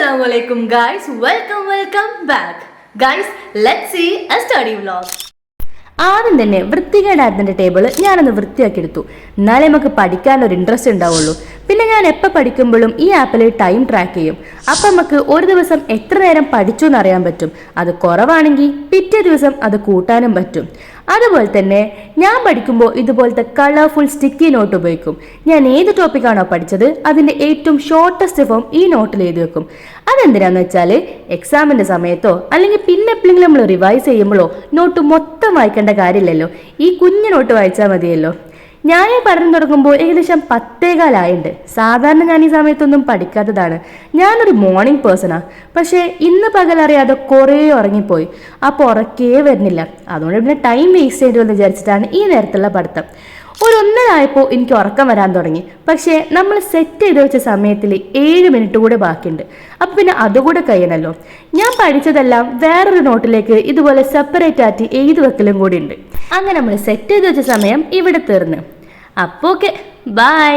Assalamualaikum guys, welcome back. Guys, let's see a study vlog. ആദ്യം തന്നെ വൃത്തികേടായിരുന്ന table ഞാനൊന്ന് വൃത്തിയാക്കി എടുത്തു. എന്നാലേ നമുക്ക് പഠിക്കാനൊരു ഇൻട്രസ്റ്റ് ഉണ്ടാവുള്ളൂ. പിന്നെ ഞാൻ എപ്പോൾ പഠിക്കുമ്പോഴും ഈ ആപ്പിൽ ടൈം ട്രാക്ക് ചെയ്യും. അപ്പം നമുക്ക് ഒരു ദിവസം എത്ര നേരം പഠിച്ചു എന്നറിയാൻ പറ്റും. അത് കുറവാണെങ്കിൽ പിറ്റേ ദിവസം അത് കൂട്ടാനും പറ്റും. അതുപോലെ തന്നെ ഞാൻ പഠിക്കുമ്പോൾ ഇതുപോലത്തെ കളർഫുൾ സ്റ്റിക്കി നോട്ട് ഉപയോഗിക്കും. ഞാൻ ഏത് ടോപ്പിക്കാണോ പഠിച്ചത് അതിൻ്റെ ഏറ്റവും ഷോർട്ടസ്റ്റ് ഫോം ഈ നോട്ടിൽ എഴുതി വെക്കും. അതെന്തിനാന്ന് വെച്ചാൽ എക്സാമിൻ്റെ സമയത്തോ അല്ലെങ്കിൽ പിന്നെ എപ്പോഴെങ്കിലും നമ്മൾ റിവൈസ് ചെയ്യുമ്പോഴോ നോട്ട് മൊത്തം വായിക്കേണ്ട കാര്യമില്ലല്ലോ, ഈ കുഞ്ഞു നോട്ട് വായിച്ചാൽ മതിയല്ലോ. ഞാൻ പഠനം തുടങ്ങുമ്പോൾ ഏകദേശം 10:15 സാധാരണ ഞാൻ ഈ സമയത്തൊന്നും പഠിക്കാത്തതാണ്. ഞാനൊരു മോർണിംഗ് പേഴ്സണാണ്. പക്ഷേ ഇന്ന് പകലറിയാതെ കുറേ ഉറങ്ങിപ്പോയി. അപ്പോൾ ഉറക്കേ വരുന്നില്ല. അതുകൊണ്ട് പിന്നെ ടൈം വേസ്റ്റ് ചെയ്തുവെന്ന് വിചാരിച്ചിട്ടാണ് ഈ നേരത്തുള്ള പഠിത്തം. ഒരു 1:30 എനിക്ക് ഉറക്കം വരാൻ തുടങ്ങി. പക്ഷേ നമ്മൾ സെറ്റ് ചെയ്ത് വെച്ച സമയത്തിൽ 7 മിനിറ്റ് കൂടെ ബാക്കിയുണ്ട്. അപ്പം പിന്നെ അതുകൂടെ കഴിയണമല്ലോ. ഞാൻ പഠിച്ചതെല്ലാം വേറൊരു നോട്ടിലേക്ക് ഇതുപോലെ സെപ്പറേറ്റ് ആറ്റി എഴുതി വെക്കലും കൂടി ഉണ്ട്. അങ്ങനെ നമ്മൾ സെറ്റ് ചെയ്ത് വെച്ച സമയം ഇവിടെ തീർന്ന്. അപ്പോൾ ഓക്കെ, ബൈ.